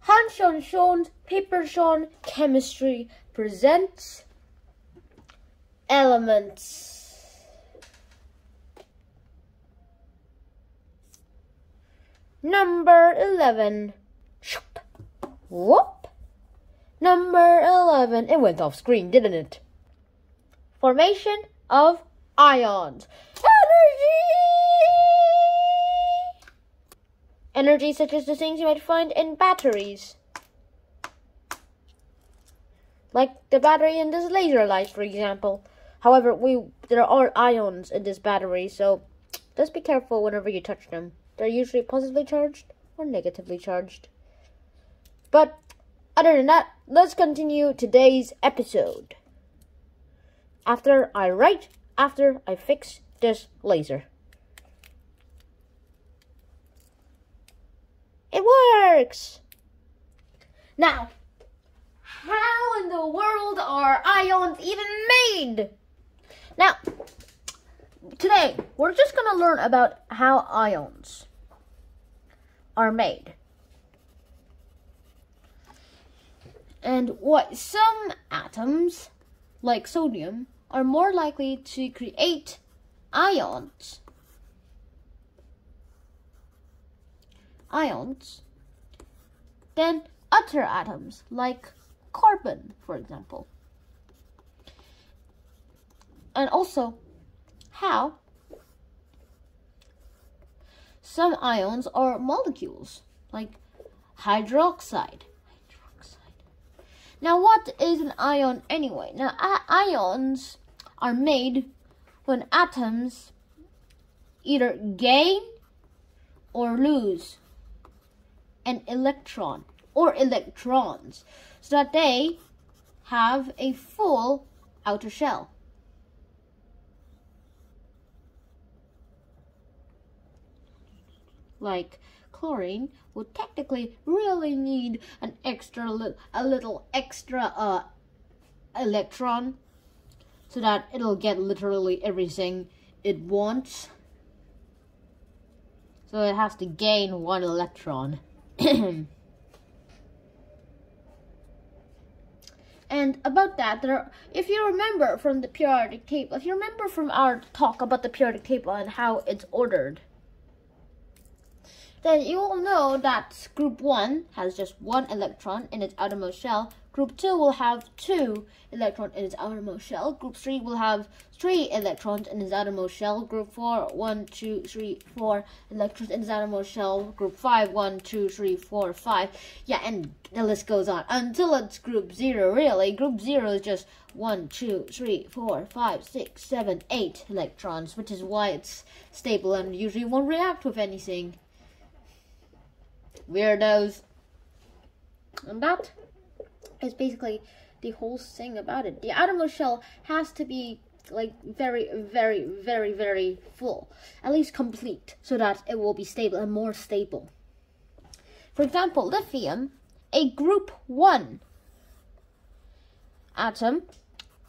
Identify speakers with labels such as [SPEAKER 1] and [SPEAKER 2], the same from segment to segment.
[SPEAKER 1] Hanshon's PAPERSEAN Chemistry presents Elements. Number 11. Whoop. Number 11. It went off screen, didn't it? Formation of ions. Energy such as the things you might find in batteries. Like the battery in this laser light, for example. However, there are ions in this battery, so just be careful whenever you touch them. They're usually positively charged or negatively charged. But other than that, let's continue today's episode. After I fix this laser. It works! Now, how in the world are ions even made? Now, today, we're just going to learn about how ions are made. And why some atoms, like sodium, are more likely to create ions than other atoms, like carbon, for example. And also, how some ions are molecules, like hydroxide. Now, what is an ion anyway? Now, ions are made when atoms either gain or lose an electron or electrons, so that they have a full outer shell. Like chlorine would technically really need a little extra electron, so that it'll get literally everything it wants. So it has to gain one electron. And about that, if you remember from the periodic table, if you remember from our talk about the periodic table and how it's ordered, then you will know that group 1 has just 1 electron in its outermost shell. Group 2 will have 2 electrons in its outermost shell. Group 3 will have 3 electrons in its outermost shell. Group 4, 1, 2, 3, 4 electrons in its outermost shell. Group 5, 1, 2, 3, 4, 5. Yeah, and the list goes on until it's group 0, really. Group 0 is just 1, 2, 3, 4, 5, 6, 7, 8 electrons, which is why it's stable and usually won't react with anything. Weirdos. And that is basically the whole thing about it. The outermost shell has to be like very, very, very, very full, at least complete, so that it will be stable and more stable. For example, lithium, a group 1 atom,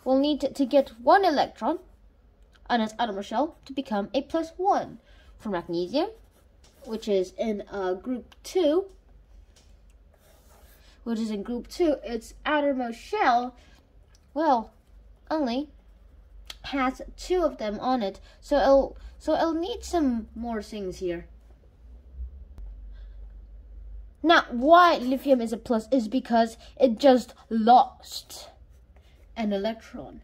[SPEAKER 1] will need to get 1 electron on its outermost shell to become a +1. For magnesium, which is in group 2, its outermost shell, well, only has 2 of them on it, so it'll need some more things here. Now, why lithium is a plus is because it just lost an electron,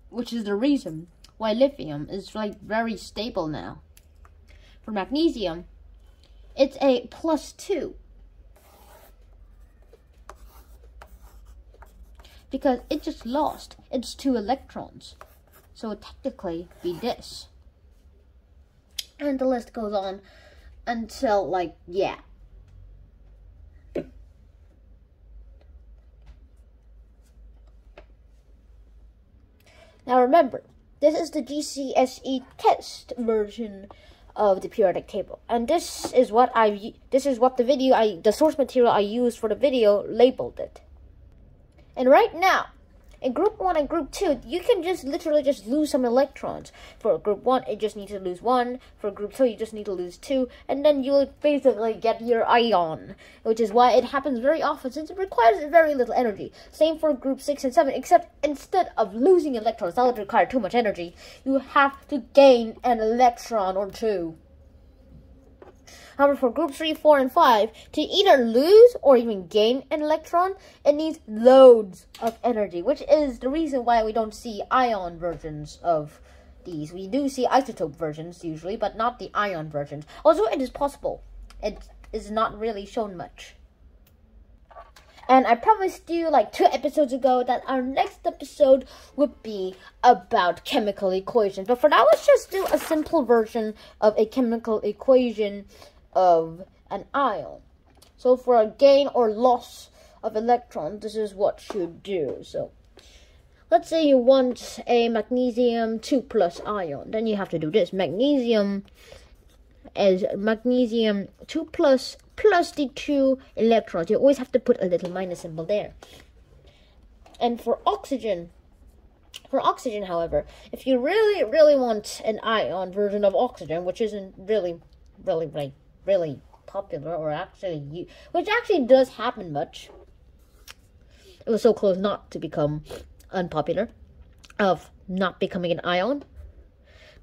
[SPEAKER 1] which is the reason why lithium is like very stable now. For magnesium, it's a +2 because it just lost its 2 electrons, so it technically be this. And the list goes on until, like, yeah. Now remember, this is the GCSE test version of the periodic table, and this is what the source material I used for the video labeled it. And right now, in group 1 and group 2, you can just literally just lose some electrons. For group 1, it just needs to lose 1. For group 2, you just need to lose 2. And then you'll basically get your ion, which is why it happens very often since it requires very little energy. Same for group 6 and 7, except instead of losing electrons, that would require too much energy, you have to gain an electron or 2. However, for group 3, 4, and 5, to either lose or even gain an electron, it needs loads of energy, which is the reason why we don't see ion versions of these. We do see isotope versions usually, but not the ion versions. Also, it is possible. It is not really shown much. And I promised you like 2 episodes ago that our next episode would be about chemical equations. But for now, let's just do a simple version of a chemical equation of an ion. So for a gain or loss of electrons, this is what you do. So let's say you want a magnesium 2+ ion. Then you have to do this. Magnesium is magnesium 2+ plus the 2 electrons. You always have to put a little minus symbol there. And for oxygen, however, if you really want an ion version of oxygen, which isn't really popular, or actually, which actually does happen much. It was so close not to become unpopular, of not becoming an ion.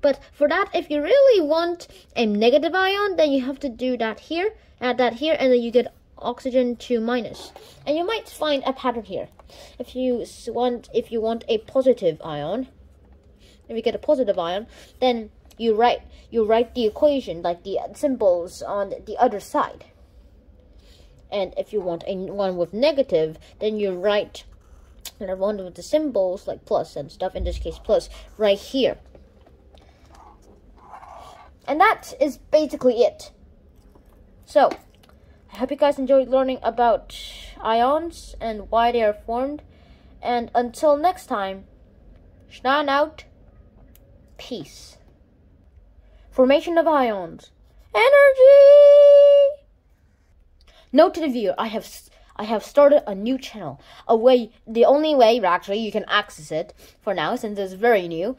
[SPEAKER 1] But for that, if you really want a negative ion, then you have to do that here, add that here, and then you get oxygen 2-. And you might find a pattern here. If you want a positive ion, if you get a positive ion, then you write the equation, like the symbols on the other side. And if you want one with negative, then you write the one with the symbols like plus and stuff, in this case plus, right here. And that is basically it. So, I hope you guys enjoyed learning about ions and why they are formed. And until next time, Schnan out. Peace. Formation of ions. Energy! Note to the viewer, I have started a new channel. The only way actually you can access it for now, since it's very new,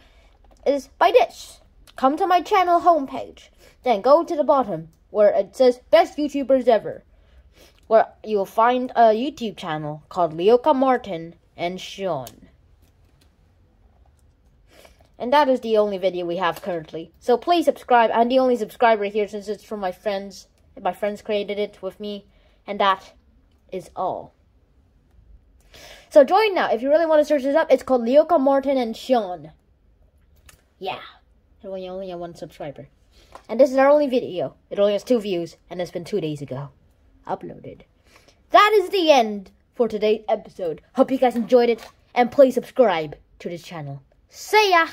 [SPEAKER 1] is by this. Come to my channel homepage, then go to the bottom where it says Best YouTubers Ever, where you'll find a YouTube channel called Leoka Martin and Sean. And that is the only video we have currently. So please subscribe. I'm the only subscriber here since it's from my friends. My friends created it with me. And that is all. So join now. If you really want to search this up, it's called Leoka Martin and Sean. Yeah. It only have 1 subscriber. And this is our only video. It only has 2 views. And it's been 2 days ago. Uploaded. That is the end for today's episode. Hope you guys enjoyed it. And please subscribe to this channel. See ya!